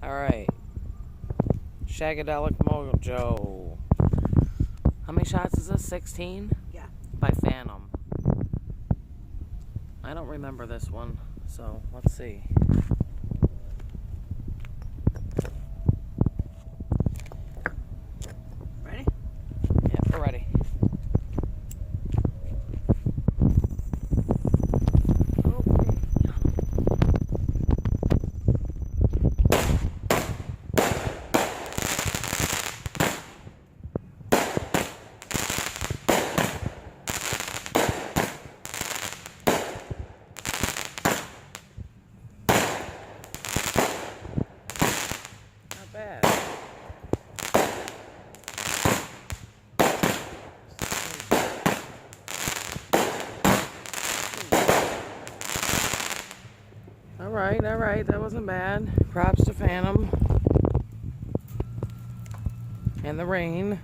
Alright. Shagadelic mojo. How many shots is this? 16? Yeah. By Phantom. I don't remember this one, so let's see. Ready? Yeah, we're ready. Not bad. Alright, that wasn't bad. Props to Phantom. And the rain.